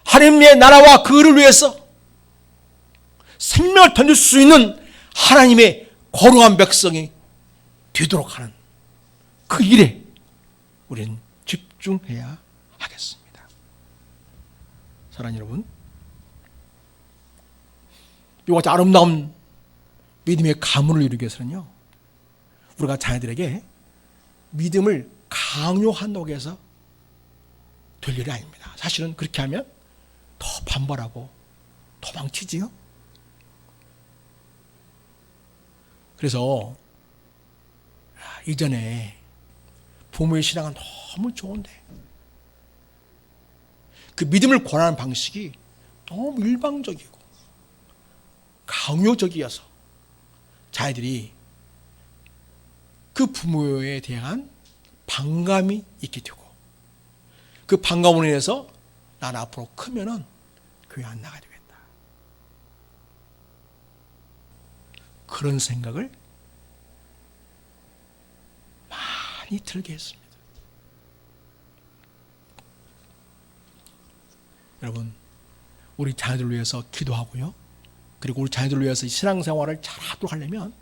하나님의 나라와 그 의를 위해서 생명을 던질 수 있는 하나님의 거룩한 백성이 되도록 하는 그 일에 우리는 집중해야 하겠습니다. 사랑하는 여러분, 이와 같이 아름다운 믿음의 가문을 이루기 위해서는요, 우리가 자녀들에게 믿음을 강요한다고 해서 될 일이 아닙니다. 사실은 그렇게 하면 더 반발하고 도망치지요. 그래서 이전에 부모의 신앙은 너무 좋은데 그 믿음을 권하는 방식이 너무 일방적이고 강요적이어서 자녀들이 그 부모에 대한 반감이 있게 되고 그 반감으로 인해서 난 앞으로 크면은 교회 안 나가야 되겠다. 그런 생각을 많이 들게 했습니다. 여러분, 우리 자녀들을 위해서 기도하고요. 그리고 우리 자녀들을 위해서 신앙생활을 잘하도록 하려면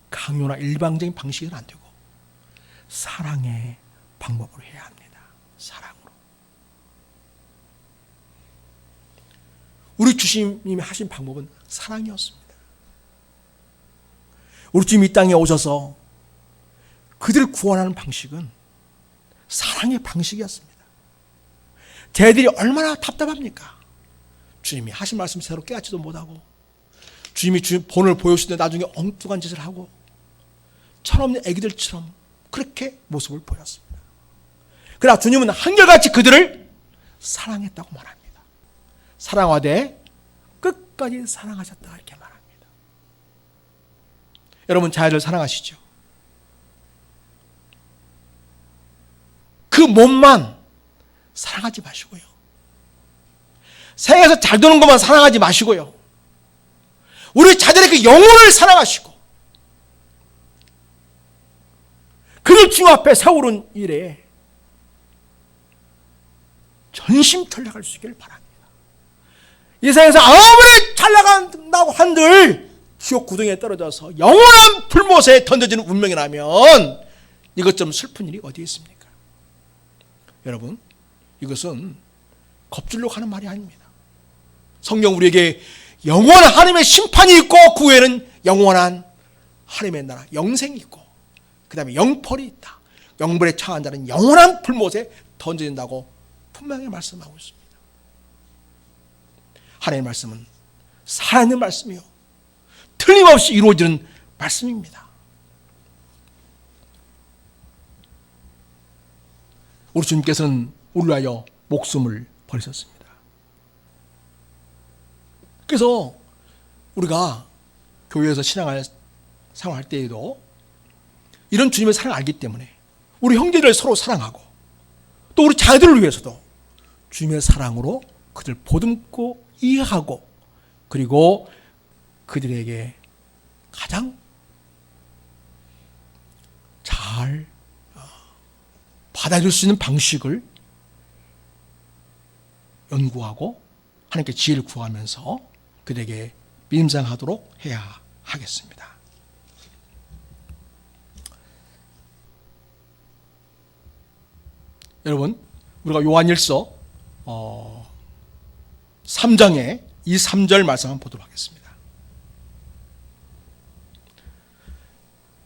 강요나 일방적인 방식은 안 되고 사랑의 방법으로 해야 합니다. 사랑으로. 우리 주님이 하신 방법은 사랑이었습니다. 우리 주님이 이 땅에 오셔서 그들을 구원하는 방식은 사랑의 방식이었습니다. 쟤들이 얼마나 답답합니까? 주님이 하신 말씀 새로 깨닫지도 못하고 주님이 본을 보여주시는데 나중에 엉뚱한 짓을 하고 철없는 애기들처럼 그렇게 모습을 보였습니다. 그러나 주님은 한결같이 그들을 사랑했다고 말합니다. 사랑하되 끝까지 사랑하셨다 이렇게 말합니다. 여러분, 자녀들 사랑하시죠? 그 몸만 사랑하지 마시고요. 세상에서 잘 되는 것만 사랑하지 마시고요. 우리 자녀의 그 영혼을 사랑하시고 그들 주님 앞에 세우는 일에 전심전력할 수 있기를 바랍니다. 이 세상에서 아무리 잘 나간다고 한들 지옥 구덩이에 떨어져서 영원한 불못에 던져지는 운명이라면 이것 좀 슬픈 일이 어디 있습니까? 여러분, 이것은 겁줄로 하는 말이 아닙니다. 성경 우리에게 영원한 하나님의 심판이 있고 그 후에는 영원한 하나님의 나라 영생이 있고 그 다음에 영벌이 있다. 영벌에 처한 자는 영원한 불못에 던져진다고 분명히 말씀하고 있습니다. 하나님의 말씀은 살아있는 말씀이요 틀림없이 이루어지는 말씀입니다. 우리 주님께서는 우리를 위하여 목숨을 버리셨습니다. 그래서 우리가 교회에서 생활할 때에도 이런 주님의 사랑을 알기 때문에 우리 형제를 서로 사랑하고 또 우리 자녀들을 위해서도 주님의 사랑으로 그들 보듬고 이해하고 그리고 그들에게 가장 잘 받아줄 수 있는 방식을 연구하고 하나님께 지혜를 구하면서 그들에게 믿음생하도록 해야 하겠습니다. 여러분, 우리가 요한일서 3장의 이 3절 말씀 한번 보도록 하겠습니다.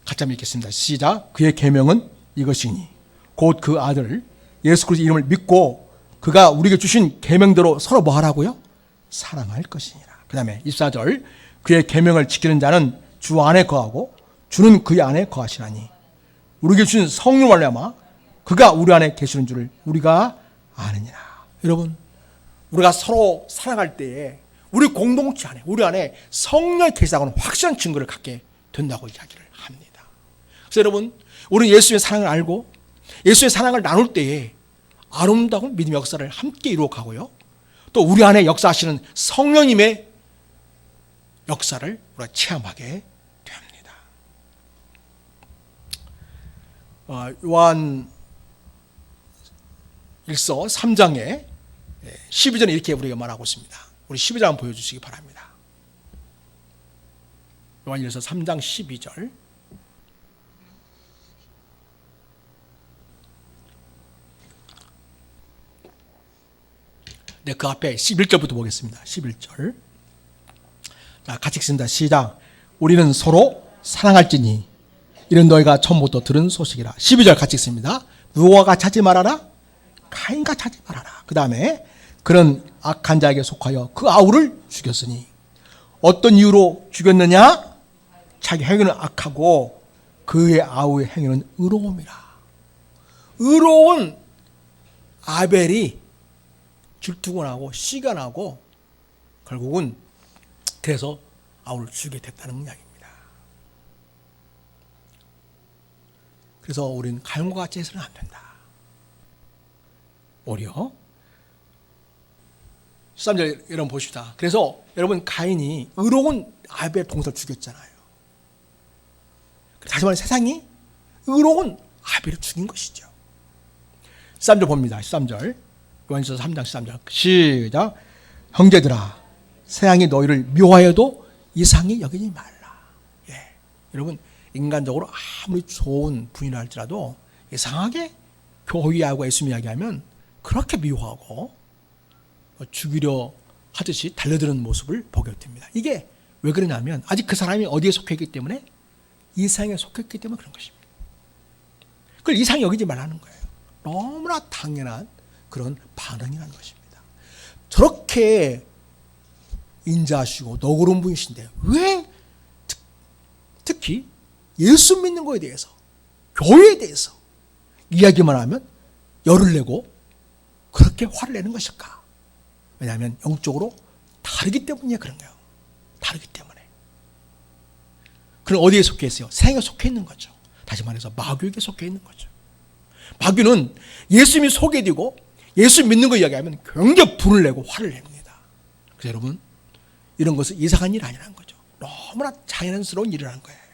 같이 한번 읽겠습니다. 시작. 그의 계명은 이것이니 곧 그 아들 예수 그리스도의 이름을 믿고 그가 우리에게 주신 계명대로 서로 뭐 하라고요? 사랑할 것이니라. 그 다음에 24절. 그의 계명을 지키는 자는 주 안에 거하고 주는 그의 안에 거하시나니 우리에게 주신 성령을 말미암아 그가 우리 안에 계시는 줄을 우리가 아느니라. 여러분, 우리가 서로 사랑할 때에 우리 공동체 안에 우리 안에 성령의 계시다고는 확실한 증거를 갖게 된다고 이야기를 합니다. 그래서 여러분, 우리는 예수의 사랑을 알고 예수의 사랑을 나눌 때에 아름다운 믿음의 역사를 함께 이루어가고요. 또 우리 안에 역사하시는 성령님의 역사를 우리가 체험하게 됩니다. 요한 1서 3장에 12절에 이렇게 우리가 말하고 있습니다. 우리 12절 한번 보여주시기 바랍니다. 요한 1서 3장 12절. 네, 그 앞에 11절부터 보겠습니다. 11절. 자, 같이 읽습니다. 시작. 우리는 서로 사랑할지니 이는 너희가 처음부터 들은 소식이라. 12절 같이 읽습니다. 누구와 같이 하지 말아라? 가인과 같이 하지 말아라. 그 다음에 그는 악한 자에게 속하여 그 아우를 죽였으니 어떤 이유로 죽였느냐? 자기 행위는 악하고 그의 아우의 행위는 의로움이라. 의로운 아벨이 질투가 나고 씨가 나고 결국은 그래서 아우를 죽이게 됐다는 이야기입니다. 그래서 우리는 가인과 같이 해서는 안 된다. 오히려 13절 여러분 보십시다. 그래서 여러분 가인이 의로운 아벨 동서를 죽였잖아요. 다시 말해 세상이 의로운 아벨을 죽인 것이죠. 13절 봅니다. 13절 요한일서 3장 13절 시작. 형제들아 세상이 너희를 미워하여도 이상히 여기지 말라. 예. 여러분 인간적으로 아무리 좋은 부인을 할지라도 이상하게 교회하고 예수님 이야기하면 그렇게 미워하고 죽이려 하듯이 달려드는 모습을 보게 됩니다. 이게 왜 그러냐면 아직 그 사람이 어디에 속해 있기 때문에 이상에 속했기 때문에 그런 것입니다. 그걸 이상히 여기지 말라는 거예요. 너무나 당연한 그런 반응이라는 것입니다. 저렇게 인자하시고 너그러운 분이신데 왜 특히 예수 믿는 거에 대해서 교회에 대해서 이야기만 하면 열을 내고 그렇게 화를 내는 것일까? 왜냐하면 영적으로 다르기 때문이야 그런 거예요. 다르기 때문에. 그럼 어디에 속해 있어요? 세상에 속해 있는 거죠. 다시 말해서 마귀에게 속해 있는 거죠. 마귀는 예수님이 소개되고 예수 믿는 거 이야기하면 굉장히 분을 내고 화를 냅니다. 그래서 여러분 이런 것은 이상한 일이 아니라는 거죠. 너무나 자연스러운 일이라는 거예요.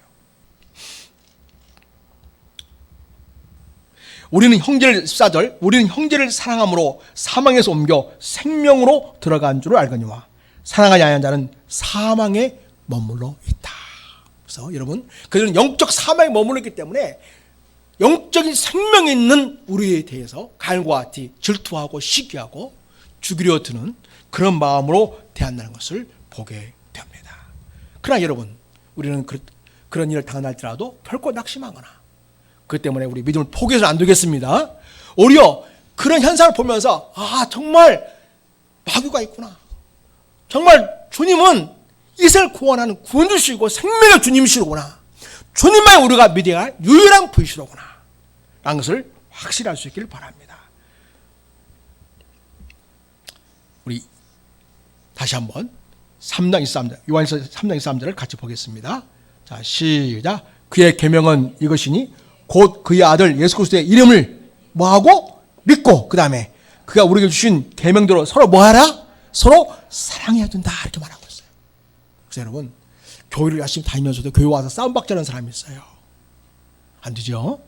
우리는 형제를 14절 우리는 형제를 사랑함으로 사망에서 옮겨 생명으로 들어간 줄을 알거니와 사랑하지 아니하는 자는 사망에 머물러 있다. 그래서 여러분 그들은 영적 사망에 머물러 있기 때문에 영적인 생명이 있는 우리에 대해서 가인과 같이 질투하고 시기하고 죽이려 드는 그런 마음으로 대한다는 것을 보게 됩니다. 그러나 여러분 우리는 그런 일을 당할지라도 결코 낙심하거나 그 때문에 우리 믿음을 포기해서는 안 되겠습니다. 오히려 그런 현상을 보면서 아 정말 마귀가 있구나. 정말 주님은 이 세상을 구원하는 구원주시고 생명의 주님이시로구나. 주님만 우리가 믿어야 할 유일한 분이시로구나 라는 것을 확실히 알 수 있기를 바랍니다. 우리 다시 한번 3장 23절 요한일서 3장 23절을 같이 보겠습니다. 자 시작. 그의 계명은 이것이니 곧 그의 아들 예수 그리스도의 이름을 뭐하고 믿고 그 다음에 그가 우리에게 주신 계명대로 서로 뭐하라? 서로 사랑해야 된다 이렇게 말하고 있어요. 그래서 여러분 교회를 열심히 다니면서도 교회 와서 싸움 박자는 사람이 있어요. 안 되죠?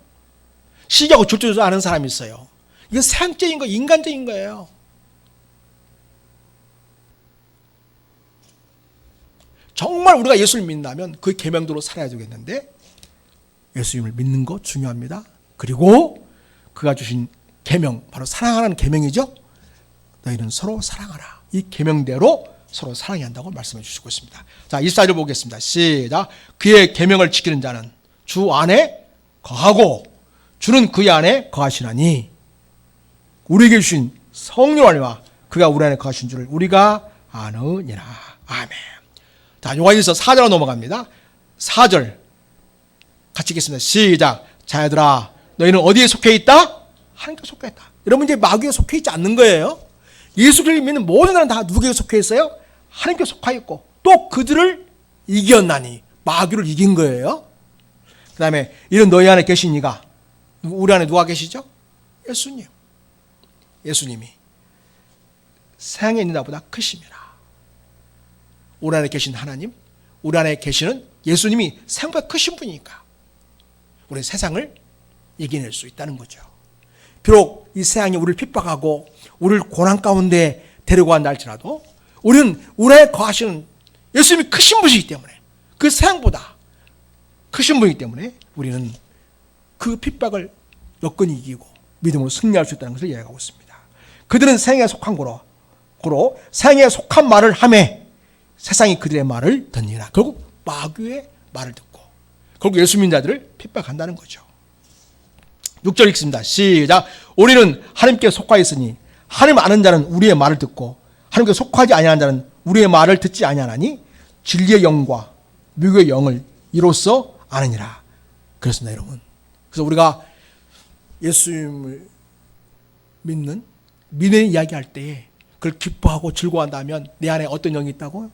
시기하고 질투도 하는 사람이 있어요. 이건 세상적인 거 인간적인 거예요. 정말 우리가 예수를 믿는다면 그 계명대로 살아야 되겠는데 예수님을 믿는 거 중요합니다. 그리고 그가 주신 계명 바로 사랑하라는 계명이죠. 너희는 서로 사랑하라. 이 계명대로 서로 사랑해야 한다고 말씀해 주시고 있습니다. 자, 24절 보겠습니다. 시작. 그의 계명을 지키는 자는 주 안에 거하고 주는 그의 안에 거하시나니 우리에게 주신 성령 안에와 그가 우리 안에 거하신 줄을 우리가 아느니라. 아멘. 자, 요한일서 4절로 넘어갑니다. 4절 같이 읽겠습니다. 시작. 자녀들아 너희는 어디에 속해 있다? 하나님께 속해 있다. 여러분 이제 마귀에 속해 있지 않는 거예요. 예수를 믿는 모든 사람은 다 누구에게 속해 있어요? 하나님께 속해 있고 또 그들을 이겼나니 마귀를 이긴 거예요. 그 다음에 이런 너희 안에 계신 이가 우리 안에 누가 계시죠? 예수님. 예수님이 세상에 있는 나보다 크심이라. 우리 안에 계신 하나님, 우리 안에 계시는 예수님이 세상보다 크신 분이니까 우리는 세상을 이겨낼 수 있다는 거죠. 비록 이 세상이 우리를 핍박하고 우리를 고난 가운데 데려간다 할지라도 우리는 우리 안에 거하시는 예수님이 크신 분이기 때문에 그 세상보다 크신 분이기 때문에 우리는 그 핍박을 여건히 이기고 믿음으로 승리할 수 있다는 것을 이야기하고 있습니다. 그들은 세상에 속한 고로 세상에 속한 말을 하매 세상이 그들의 말을 듣니라. 결국 마귀의 말을 듣고 결국 예수 믿는 자들을 핍박한다는 거죠. 6절 읽습니다. 시작. 우리는 하나님께 속하 있으니 하나님 아는 자는 우리의 말을 듣고 하나님께 속하지 아니하는 자는 우리의 말을 듣지 아니하나니 진리의 영과 미혹의 영을 이로써 아느니라. 그렇습니다, 여러분. 그래서 우리가 예수님을 믿는 이야기할 때에 그걸 기뻐하고 즐거워한다면 내 안에 어떤 영이 있다고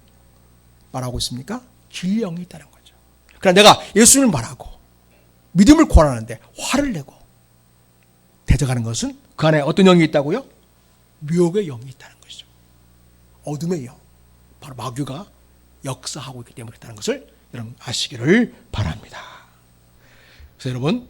말하고 있습니까? 진리의 영이 있다는 거죠. 그러나 내가 예수님을 말하고 믿음을 권하는데 화를 내고 대적하는 것은 그 안에 어떤 영이 있다고요? 미혹의 영이 있다는 것이죠. 어둠의 영. 바로 마귀가 역사하고 있기 때문에 그렇다는 것을 여러분 아시기를 바랍니다. 그래서 여러분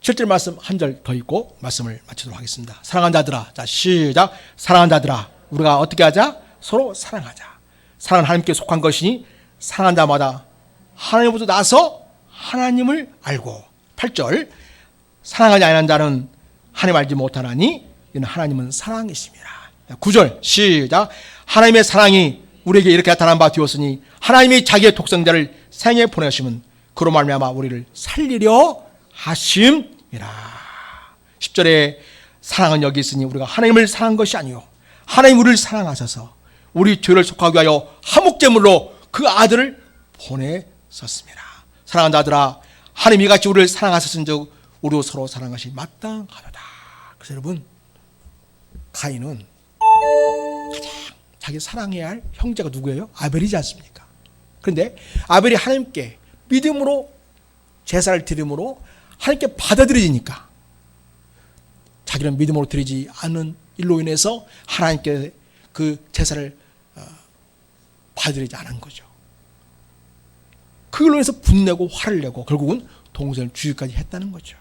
7절 말씀 한 절 더 읽고 말씀을 마치도록 하겠습니다. 사랑하는 자들아. 자, 시작. 사랑하는 자들아. 우리가 어떻게 하자? 서로 사랑하자. 사랑은 하나님께 속한 것이니 사랑한 자마다 하나님부터 나서 하나님을 알고. 8절. 사랑하지 않는 자는 하나님 알지 못하나니 이는 하나님은 사랑이심이라. 9절 시작. 하나님의 사랑이 우리에게 이렇게 나타난 바 되었으니 하나님이 자기의 독생자를 생에 보내심은 그로 말미암아 우리를 살리려 하심이라. 10절에 사랑은 여기 있으니 우리가 하나님을 사랑한 것이 아니요 하나님 우리를 사랑하셔서 우리 죄를 속하기 위하여 화목제물로 그 아들을 보내셨습니다. 사랑하는 자들아, 하나님이 같이 우리를 사랑하셨은즉 우리도 서로 사랑하는 것이 마땅하도다. 그래서 여러분, 가인은 가장 자기 사랑해야 할 형제가 누구예요? 아벨이지 않습니까? 그런데 아벨이 하나님께 믿음으로 제사를 드림으로 하나님께 받아들여지니까 자기는 믿음으로 드리지 않는 일로 인해서 하나님께 그 제사를 받아들이지 않은 거죠. 그걸로 인해서 분내고 화를 내고 결국은 동생을 죽이기까지 했다는 거죠.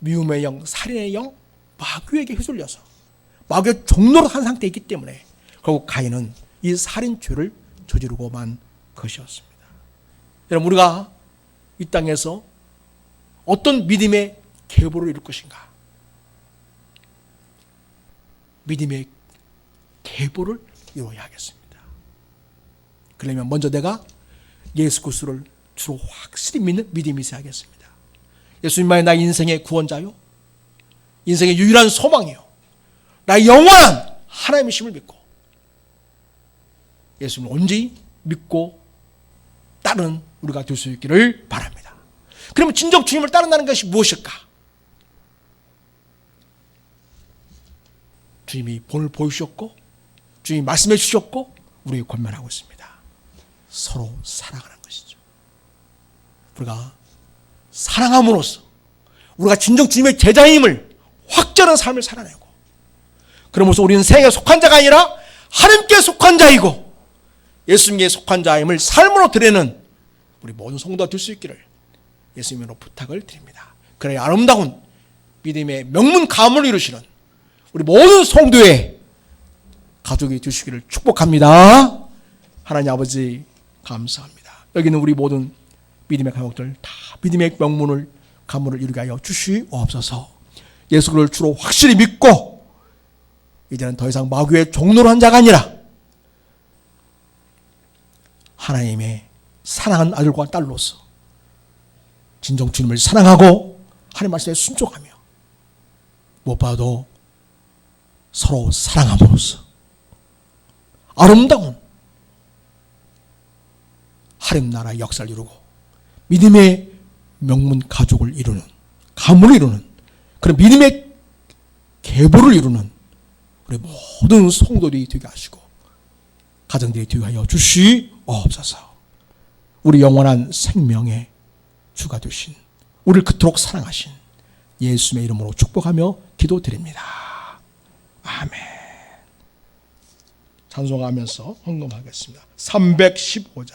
미움의 영, 살인의 영, 마귀에게 휘둘려서 마귀의 종로로 한 상태에 있기 때문에 결국 가인은 이 살인죄를 저지르고만 것이었습니다. 여러분, 우리가 이 땅에서 어떤 믿음의 계보를 이룰 것인가? 믿음의 계보를 이루어야 하겠습니다. 그러면 먼저 내가 예수 그리스도를 주로 확실히 믿는 믿음이 있어야겠습니다. 예수님만이 나의 인생의 구원자요, 인생의 유일한 소망이요, 나의 영원한 하나님이심을 믿고 예수님을 온전히 믿고 따르는 우리가 될 수 있기를 바랍니다. 그러면 진정 주님을 따른다는 것이 무엇일까? 주님이 본을 보여주셨고 주님이 말씀해 주셨고 우리에게 권면하고 있습니다. 서로 사랑하는 것이죠. 우리가 사랑함으로써 우리가 진정 주님의 제자임을 확전한 삶을 살아내고, 그러면서 우리는 세상에 속한 자가 아니라 하나님께 속한 자이고 예수님께 속한 자임을 삶으로 드리는 우리 모든 성도가 될 수 있기를 예수님으로 부탁을 드립니다. 그래야 아름다운 믿음의 명문 가문을 이루시는 우리 모든 성도의 가족이 되시기를 축복합니다. 하나님 아버지 감사합니다. 여기는 우리 모든 믿음의 가족들 다 믿음의 명문을 가문을 이루게 하여 주시옵소서. 예수를 주로 확실히 믿고 이제는 더 이상 마귀의 종노로 한 자가 아니라 하나님의 사랑하는 아들과 딸로서 진정 주님을 사랑하고 하나님 말씀에 순종하며 무엇보다도 서로 사랑함으로써 아름다운 하나님 나라의 역사를 이루고 믿음의 명문 가족을 이루는, 가문을 이루는 그런 믿음의 계보를 이루는 우리 모든 성도들이 되게 하시고 가정들이 되게 하여 주시옵소서. 우리 영원한 생명의 주가 되신, 우리를 그토록 사랑하신 예수님의 이름으로 축복하며 기도드립니다. 아멘. 찬송하면서 헌금하겠습니다. 315장